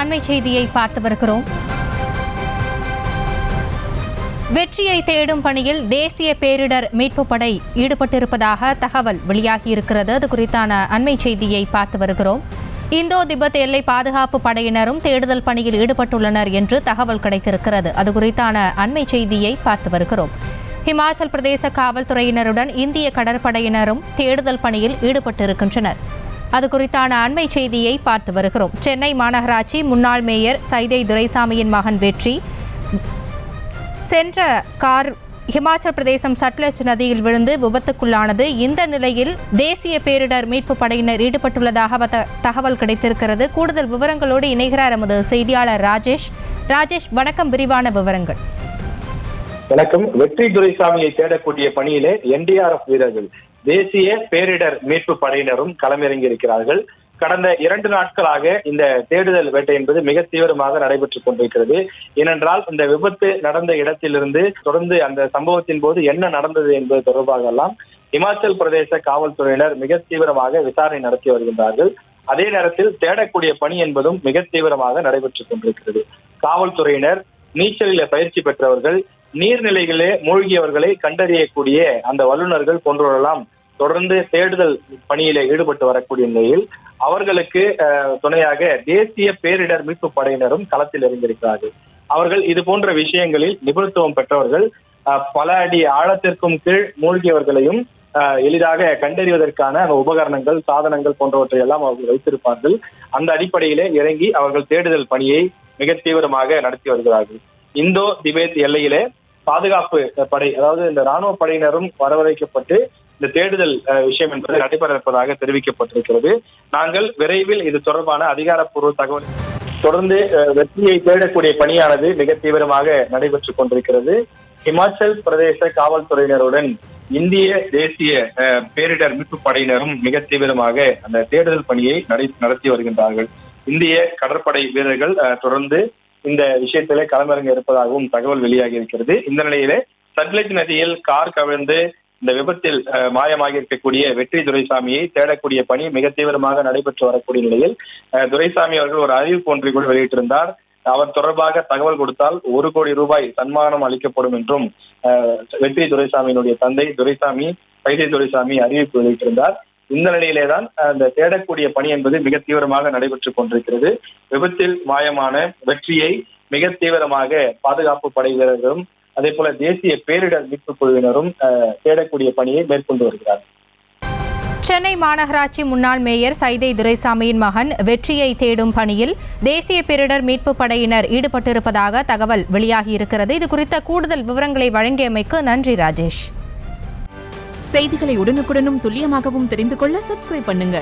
அண்மை செய்தியை பார்த்து வருகிறோம். வெற்றியை தேடும் பணியில் தேசிய பேரிடர் மீட்புப் படை ஈடுபட்டிருப்பதாக தகவல் வெளியாகியிருக்கிறது. அது குறித்தான அண்மை செய்தியை பார்த்து வருகிறோம். இந்தோ திபெத் எல்லை பாதுகாப்பு படையினரும் தேடுதல் பணியில் ஈடுபட்டுள்ளனர் என்று தகவல் கிடைத்திருக்கிறது. அது குறித்தான அண்மை செய்தியை பார்த்து வருகிறோம். ஹிமாச்சல் பிரதேச காவல்துறையினருடன் இந்திய கடற்படையினரும் தேடுதல் பணியில் ஈடுபட்டிருக்கின்றனர். அது குறித்தான அண்மை செய்தியை பார்த்து வருகிறோம். சென்னை மாநகராட்சி முன்னாள் மேயர் சைதை துரைசாமியின் மகன் வெற்றி சென்ற கார் ஹிமாச்சல் பிரதேசம் சட்லஜ் நதியில் விழுந்து விபத்துக்குள்ளானது. இந்த நிலையில் தேசிய பேரிடர் மீட்பு படையினர் ஈடுபட்டுள்ளதாக தகவல் கிடைத்திருக்கிறது. கூடுதல் விவரங்களோடு இணைகிறார் எமது செய்தியாளர் ராஜேஷ். வணக்கம். விரிவான விவரங்கள். வணக்கம். வெற்றி துரைசாமியை தேடக்கூடிய பணியிலே NDRF வீரர்கள், தேசிய பேரிடர் மீட்பு படையினரும் களமிறங்கி இருக்கிறார்கள். கடந்த 2 நாட்களாக இந்த தேடுதல் வேட்டை என்பது மிக தீவிரமாக நடைபெற்றுக் கொண்டிருக்கிறது. ஏனென்றால் இந்த விபத்து நடந்த இடத்திலிருந்து தொடர்ந்து அந்த சம்பவத்தின் போது என்ன நடந்தது என்பது தொடர்பாக எல்லாம் இமாச்சல் பிரதேச காவல்துறையினர் மிக தீவிரமாக விசாரணை நடத்தி வருகின்றார்கள். அதே நேரத்தில் தேடக்கூடிய பணி என்பதும் மிக தீவிரமாக நடைபெற்றுக் கொண்டிருக்கிறது. காவல்துறையினர், நீச்சலில பயிற்சி பெற்றவர்கள், நீர்நிலைகளே மூழ்கியவர்களை கண்டறியக்கூடிய அந்த வல்லுநர்கள் போன்றவரெல்லாம் தொடர்ந்து தேடுதல் பணியிலே ஈடுபட்டு வரக்கூடிய நிலையில் அவர்களுக்கு துணையாக தேசிய பேரிடர் மீட்பு படையினரும் களத்தில் இறங்கியிருக்கிறார்கள். அவர்கள் இது போன்ற விஷயங்களில் நிபுணத்துவம் பெற்றவர்கள். பல அடி ஆழத்திற்கும் கீழ் மூழ்கியவர்களையும் எளிதாக கண்டறிவதற்கான உபகரணங்கள், சாதனங்கள் போன்றவற்றை எல்லாம் அவர்கள் வைத்திருப்பார்கள். அந்த அடிப்படையிலே இறங்கி அவர்கள் தேடுதல் பணியை மிக தீவிரமாக நடத்தி வருகிறார்கள். இந்தோ திபெத் எல்லையிலே பாதுகாப்பு படை, அதாவது இந்த ராணுவ படையினரும் வரவழைக்கப்பட்டு இந்த தேடுதல் விஷயம் என்பது நடைபெற இருப்பதாக தெரிவிக்கப்பட்டிருக்கிறது. நாங்கள் விரைவில் இது தொடர்பான அதிகாரப்பூர்வ தகவல் தொடர்ந்து வெற்றியை தேடக்கூடிய பணியானது மிக தீவிரமாக நடைபெற்றுக் கொண்டிருக்கிறது. ஹிமாச்சல் பிரதேச காவல்துறையினருடன் இந்திய தேசிய பேரிடர் மீட்பு படையினரும் மிக தீவிரமாக அந்த தேடுதல் பணியை நடத்தி வருகின்றார்கள். இந்திய கடற்படை வீரர்கள் தொடர்ந்து இந்த விஷயத்திலே களமிறங்க இருப்பதாகவும் தகவல் வெளியாகி இருக்கிறது. இந்த நிலையிலே சட்லஜ் நதியில் கார் கவிழ்ந்து இந்த விபத்தில் மாயமாக இருக்கக்கூடிய வெற்றி துரைசாமியை தேடக்கூடிய பணி மிக தீவிரமாக நடைபெற்று வரக்கூடிய நிலையில் துரைசாமி அவர்கள் ஒரு அறிவிப்பு ஒன்றை கூட வெளியிட்டிருந்தார். அவர் தொடர்பாக தகவல் கொடுத்தால் 1 கோடி ரூபாய் சன்மானம் அளிக்கப்படும் என்றும் வெற்றி துரைசாமியினுடைய தந்தை சைதை துரைசாமி அறிவிப்பு வெளியிட்டிருந்தார். இந்த நிலையிலேதான் அந்த தேடக்கூடிய பணி என்பது மிக தீவிரமாக நடைபெற்றுக் கொண்டிருக்கிறது. விபத்தில் மாயமான வெற்றியை மிக தீவிரமாக பாதுகாப்பு படை வீரர்களும் அதே போல தேசிய பேரிடர் மீட்பு குழுவினரும் தேடக்கூடிய பணியை மேற்கொண்டு வருகிறார். சென்னை மாநகராட்சி முன்னாள் மேயர் சைதை துரைசாமியின் மகன் வெற்றியை தேடும் பணியில் தேசிய பேரிடர் மீட்பு படையினர் ஈடுபட்டிருப்பதாக தகவல் வெளியாகியிருக்கிறது. இது குறித்த கூடுதல் விவரங்களை வழங்கியமைக்கு நன்றி ராஜேஷ். செய்திகளை உடனுக்குடனும் துல்லியமாகவும் தெரிந்து கொள்ள சப்ஸ்கிரைப் பண்ணுங்க.